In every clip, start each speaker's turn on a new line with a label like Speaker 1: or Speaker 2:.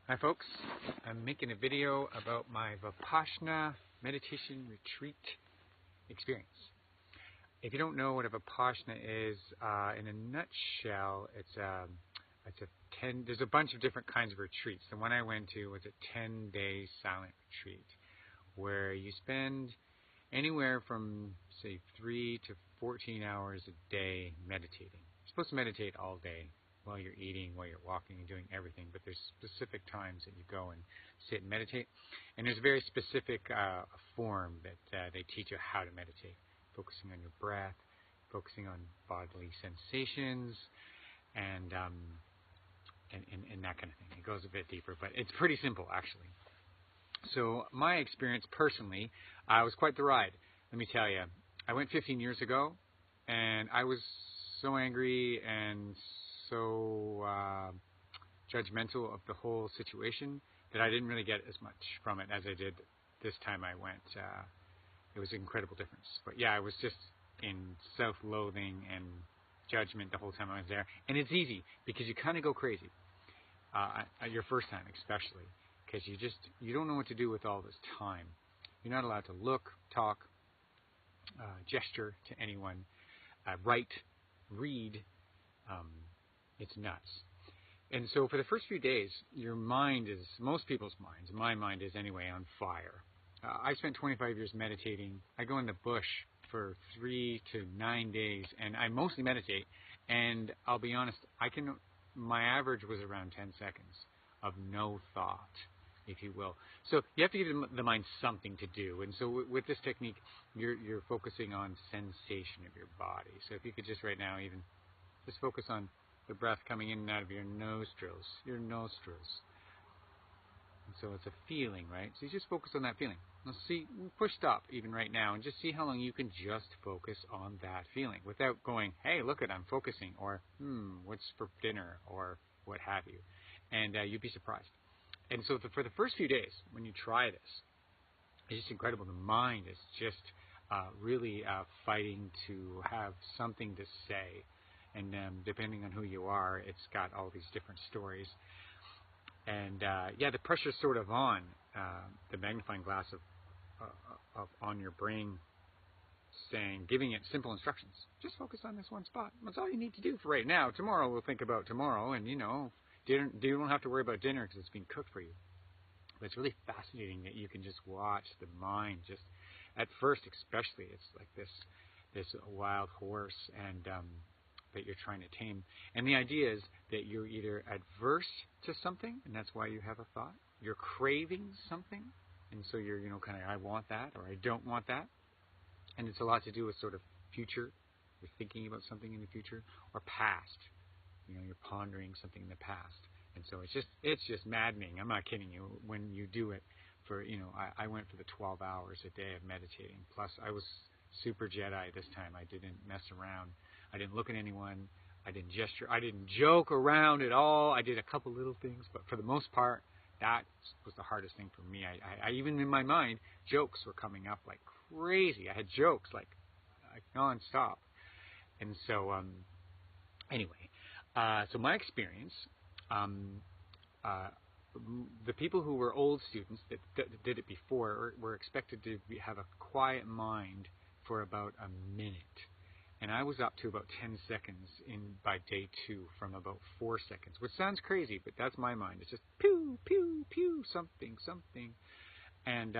Speaker 1: Hi folks, I'm making a video about my Vipassana meditation retreat experience. If you don't know what a Vipassana is, in a nutshell, there's a bunch of different kinds of retreats. The one I went to was a 10-day silent retreat where you spend anywhere from, say, 3 to 14 hours a day meditating. You're supposed to meditate all day, while you're eating, while you're walking and doing everything, but there's specific times that you go and sit and meditate. And there's a very specific form that they teach you how to meditate, focusing on your breath, focusing on bodily sensations, and that kind of thing. It goes a bit deeper, but it's pretty simple, actually. So my experience personally was quite the ride. Let me tell you, I went 15 years ago, and I was so angry and so judgmental of the whole situation that I didn't really get as much from it as I did this time I went. It was an incredible difference. But yeah, I was just in self-loathing and judgment the whole time I was there. And it's easy because you kind of go crazy at your first time, especially because you don't know what to do with all this time. You're not allowed to look, talk, gesture to anyone, write, read. It's nuts. And so for the first few days, your mind is, most people's minds, my mind is anyway, on fire. I spent 25 years meditating. I go in the bush for 3 to 9 days, and I mostly meditate. And I'll be honest, my average was around 10 seconds of no thought, if you will. So you have to give the mind something to do. And so with this technique, you're focusing on sensation of your body. So if you could just right now even just focus on the breath coming in and out of your nostrils. And so it's a feeling, right? So you just focus on that feeling. Now see, push stop even right now and just see how long you can just focus on that feeling without going, hey, look at, I'm focusing, or what's for dinner, or what have you. And you'd be surprised. And so for the first few days, when you try this, it's just incredible. The mind is just really fighting to have something to say. And depending on who you are, it's got all these different stories. And yeah, the pressure's sort of on the magnifying glass of on your brain, giving it simple instructions. Just focus on this one spot. That's all you need to do for right now. Tomorrow we'll think about tomorrow, and you don't have to worry about dinner because it's being cooked for you. But it's really fascinating that you can just watch the mind. Just at first, especially, it's like this wild horse, and that you're trying to tame. And the idea is that you're either adverse to something, and that's why you have a thought. You're craving something, and so you're, kind of, I want that, or I don't want that. And it's a lot to do with sort of future. You're thinking about something in the future, or past. You're pondering something in the past. And so it's just maddening. I'm not kidding you. When you do it for, I went for the 12 hours a day of meditating. Plus, I was super Jedi this time. I didn't mess around. I didn't look at anyone. I didn't gesture. I didn't joke around at all. I did a couple little things, but for the most part, that was the hardest thing for me. I even in my mind, jokes were coming up like crazy. I had jokes like nonstop. And so, anyway, so my experience, the people who were old students that did it before were expected to have a quiet mind for about a minute. And I was up to about 10 seconds by day 2 from about 4 seconds, which sounds crazy, but that's my mind. It's just pew, pew, pew, something. And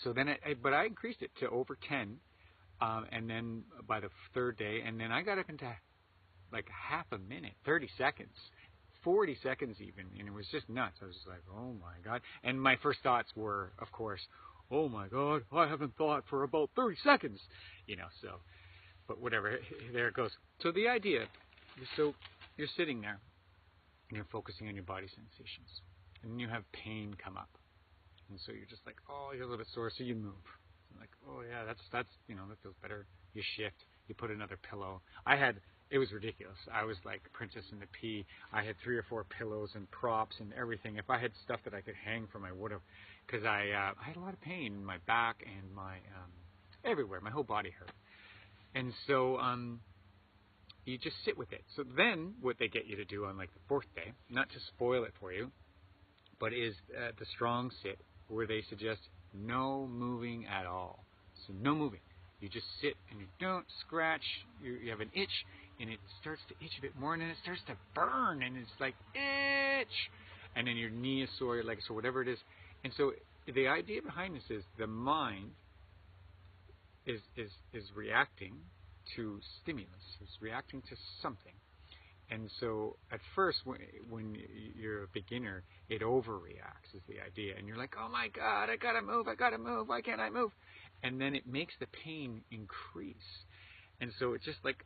Speaker 1: so then, but I increased it to over 10, and then by the 3rd day, and then I got up into like half a minute, 30 seconds, 40 seconds even, and it was just nuts. I was just like, oh my God. And my first thoughts were, of course, oh my God, I haven't thought for about 30 seconds, so. But whatever, there it goes. So the idea, so you're sitting there, and you're focusing on your body sensations. And then you have pain come up. And so you're just like, oh, you're a little bit sore, so you move. I'm like, oh yeah, that's that feels better. You shift, you put another pillow. It was ridiculous. I was like Princess and the Pea. I had 3 or 4 pillows and props and everything. If I had stuff that I could hang from, I would have, because I had a lot of pain in my back and my everywhere. My whole body hurt. And so you just sit with it. So then what they get you to do on like the 4th day, not to spoil it for you, but is the strong sit, where they suggest no moving at all. So no moving. You just sit and you don't scratch. You have an itch, and it starts to itch a bit more, and then it starts to burn, and it's like itch, and then your knee is sore, your leg is sore, whatever it is. And so the idea behind this is the mind is reacting to stimulus, is reacting to something. And so at first, when you're a beginner, it overreacts is the idea. And you're like, oh my God, I gotta move, why can't I move? And then it makes the pain increase. And so it's just like,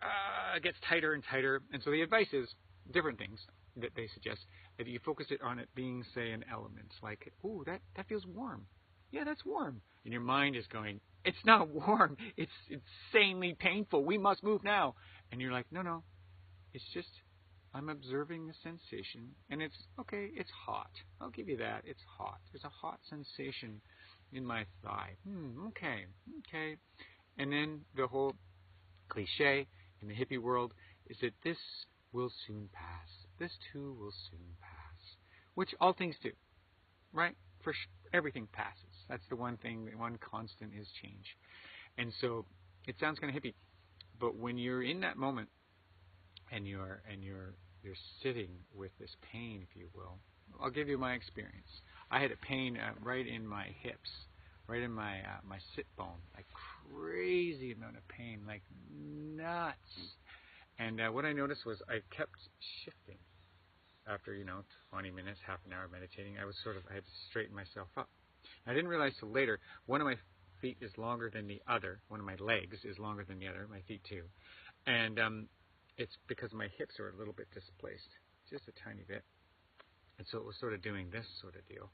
Speaker 1: it gets tighter and tighter. And so the advice is different things that they suggest. That you focus it on it being, say, an element. Like, ooh, that feels warm. Yeah, that's warm. And your mind is going, it's not warm. It's insanely painful. We must move now. And you're like, no. It's just, I'm observing the sensation, and it's, okay, it's hot. I'll give you that. It's hot. There's a hot sensation in my thigh. Okay. And then the whole cliche in the hippie world is that this will soon pass. This too will soon pass. Which all things do, right? Everything passes. That's the one thing, the one constant is change. And so it sounds kind of hippie, but when you're in that moment, and you're sitting with this pain, if you will. I'll give you my experience. I had a pain right in my hips, right in my sit bone, like crazy amount of pain, like nuts. And what I noticed was I kept shifting. After 20 minutes, half an hour meditating, I had to straighten myself up. I didn't realize till later one of my feet is longer than the other. One of my legs is longer than the other. My feet too, and it's because my hips are a little bit displaced, just a tiny bit. And so it was sort of doing this sort of deal.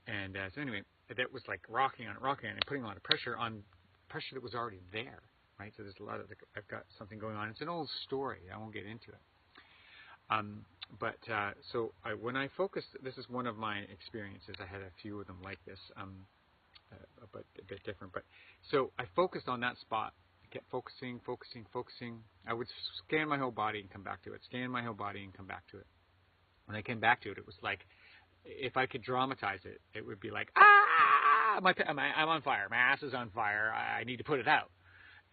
Speaker 1: And so anyway, that was like rocking on it, and putting a lot of pressure that was already there, right? So there's a lot of, I've got something going on. It's an old story. I won't get into it. When I focused, this is one of my experiences. I had a few of them like this, but a bit different. But so I focused on that spot. Kept focusing. I would scan my whole body and come back to it. Scan my whole body and come back to it. When I came back to it, it was like, if I could dramatize it, it would be like, I'm on fire. My ass is on fire. I need to put it out.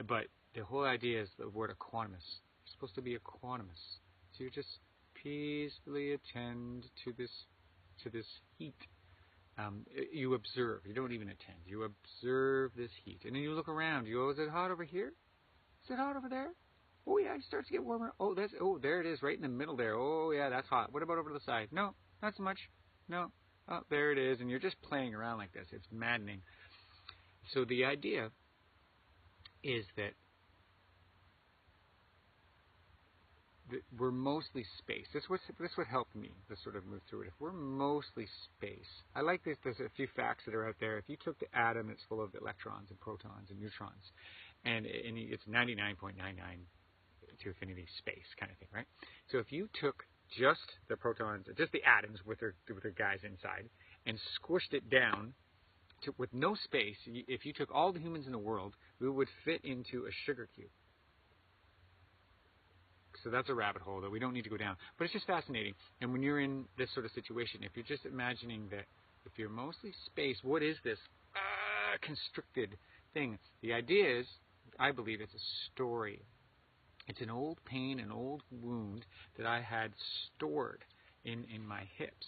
Speaker 1: But the whole idea is the word equanimous. You're supposed to be equanimous. So you just peacefully attend to this heat. You observe. You don't even attend. You observe this heat. And then you look around. You go, is it hot over here? Is it hot over there? Oh, yeah, it starts to get warmer. Oh, there it is, right in the middle there. Oh, yeah, that's hot. What about over to the side? No, not so much. No. Oh, there it is. And you're just playing around like this. It's maddening. So the idea is that we're mostly space. This would help me to sort of move through it. If we're mostly space, I like this. There's a few facts that are out there. If you took the atom, it's full of electrons and protons and neutrons, and it's 99.99 to infinity space kind of thing, right? So if you took just the protons, just the atoms with their guys inside, and squished it down with no space, if you took all the humans in the world, we would fit into a sugar cube. So that's a rabbit hole that we don't need to go down. But it's just fascinating. And when you're in this sort of situation, if you're just imagining that if you're mostly space, what is this constricted thing? The idea is, I believe it's a story. It's an old pain, an old wound that I had stored in my hips.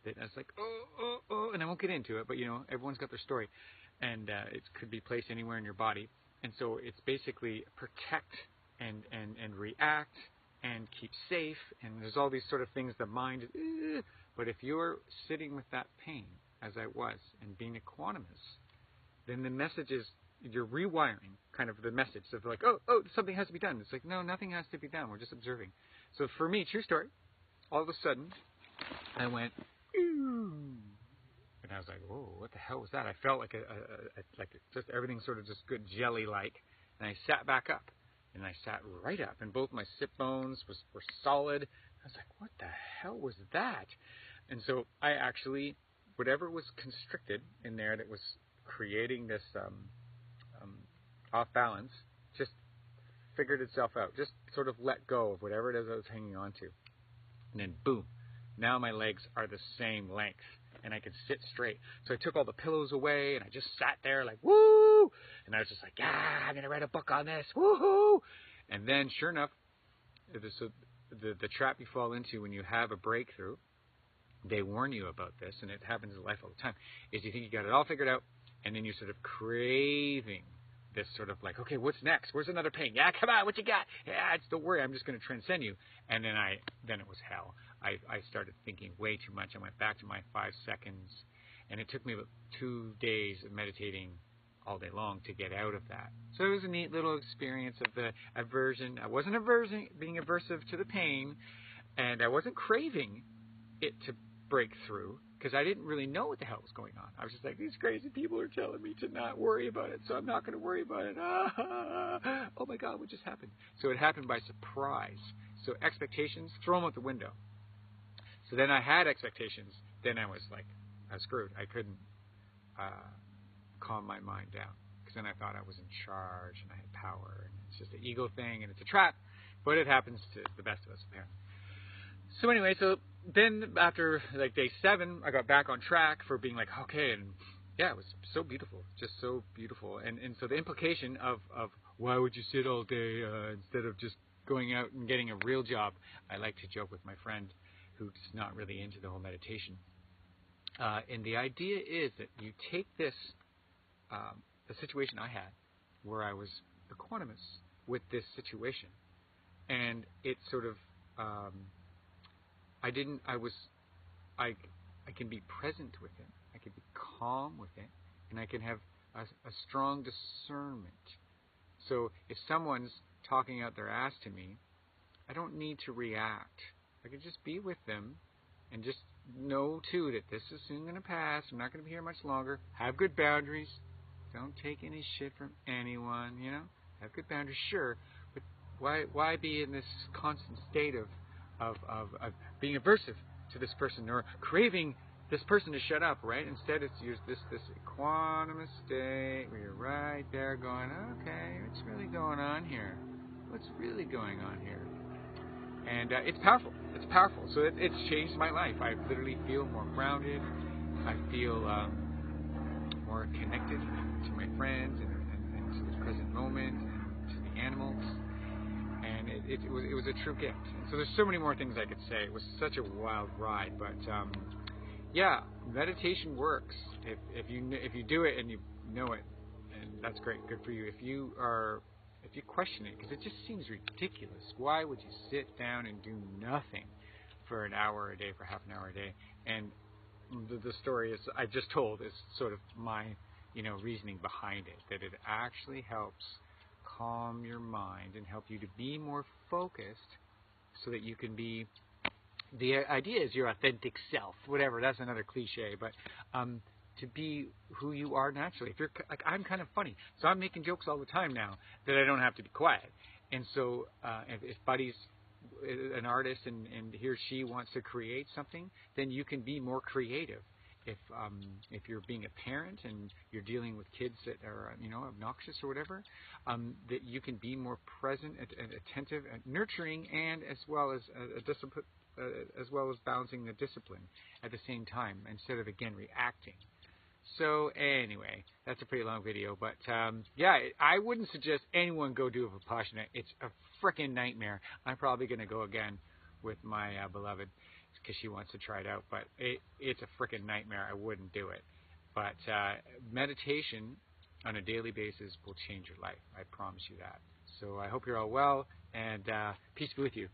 Speaker 1: That I was like, and I won't get into it, but everyone's got their story. And it could be placed anywhere in your body. And so it's basically protect and react and keep safe, and there's all these sort of things the mind is, but if you're sitting with that pain, as I was, and being equanimous, then the message is, you're rewiring kind of the message of like, oh, something has to be done. It's like, no, nothing has to be done. We're just observing. So for me, true story, all of a sudden, I went, and I was like, whoa, what the hell was that? I felt like just everything sort of just good jelly-like, and I sat back up. And I sat right up, and both my sit bones were solid. I was like, what the hell was that? And so I actually, whatever was constricted in there that was creating this off balance, just figured itself out. Just sort of let go of whatever it is I was hanging on to. And then boom, Now my legs are the same length, and I can sit straight. So I took all the pillows away, and I just sat there like, woo! And I was just like, I'm going to write a book on this, woohoo! And then, sure enough, the trap you fall into when you have a breakthrough, they warn you about this, and it happens in life all the time, is you think you got it all figured out, and then you're sort of craving this sort of like, okay, what's next? Where's another pain? Yeah, come on, what you got? Yeah, don't worry, I'm just going to transcend you. And then it was hell. I started thinking way too much. I went back to my 5 seconds, and it took me about 2 days of meditating all day long to get out of that. So it was a neat little experience of the aversion. I wasn't being aversive to the pain, and I wasn't craving it to break through, because I didn't really know what the hell was going on. I was just like, these crazy people are telling me to not worry about it, so I'm not going to worry about it. Oh my God, what just happened? So it happened by surprise. So expectations, throw them out the window. So then I had expectations. Then I was like, I was screwed. I couldn't calm my mind down, because then I thought I was in charge and I had power, and it's just an ego thing, and it's a trap. But it happens to the best of us, apparently. So anyway, so then after like day 7, I got back on track for being like, okay, and yeah, it was so beautiful, just so beautiful. And so the implication of why would you sit all day instead of just going out and getting a real job, I like to joke with my friend who's not really into the whole meditation. And the idea is that you take this, the situation I had, where I was equanimous with this situation, and it sort of, I can be present with it, I can be calm with it, and I can have a strong discernment. So if someone's talking out their ass to me, I don't need to react. I can just be with them and just know, too, that this is soon going to pass. I'm not going to be here much longer. Have good boundaries. Don't take any shit from anyone, you know. Have good boundaries, sure, but why be in this constant state of being aversive to this person or craving this person to shut up, right? Instead, it's this equanimous state where you're right there going, okay, what's really going on here? What's really going on here? And it's powerful. It's powerful. So it's changed my life. I literally feel more grounded. I feel more connected to my friends and to the present moment and to the animals. And it was a true gift. And so there's so many more things I could say. It was such a wild ride, but yeah, meditation works if you do it and you know it, and that's great, good for you. If you question it, because it just seems ridiculous. Why would you sit down and do nothing for an hour a day, for half an hour a day? And the story is I just told is sort of my reasoning behind it, that it actually helps calm your mind and help you to be more focused so that you can be, the idea is your authentic self, whatever, that's another cliche, but to be who you are naturally. If you're like, I'm kind of funny, so I'm making jokes all the time now that I don't have to be quiet. And so if Buddy's an artist and he or she wants to create something, then you can be more creative. If you're being a parent and you're dealing with kids that are obnoxious or whatever, that you can be more present and attentive and nurturing, and as well as a discipline, as well as balancing the discipline at the same time, instead of again reacting. So anyway, that's a pretty long video, but yeah, I wouldn't suggest anyone go do a Vipassana. It's a freaking nightmare. I'm probably going to go again with my beloved, because she wants to try it out, but it's a freaking nightmare. I wouldn't do it. But meditation on a daily basis will change your life. I promise you that. So I hope you're all well, and peace be with you.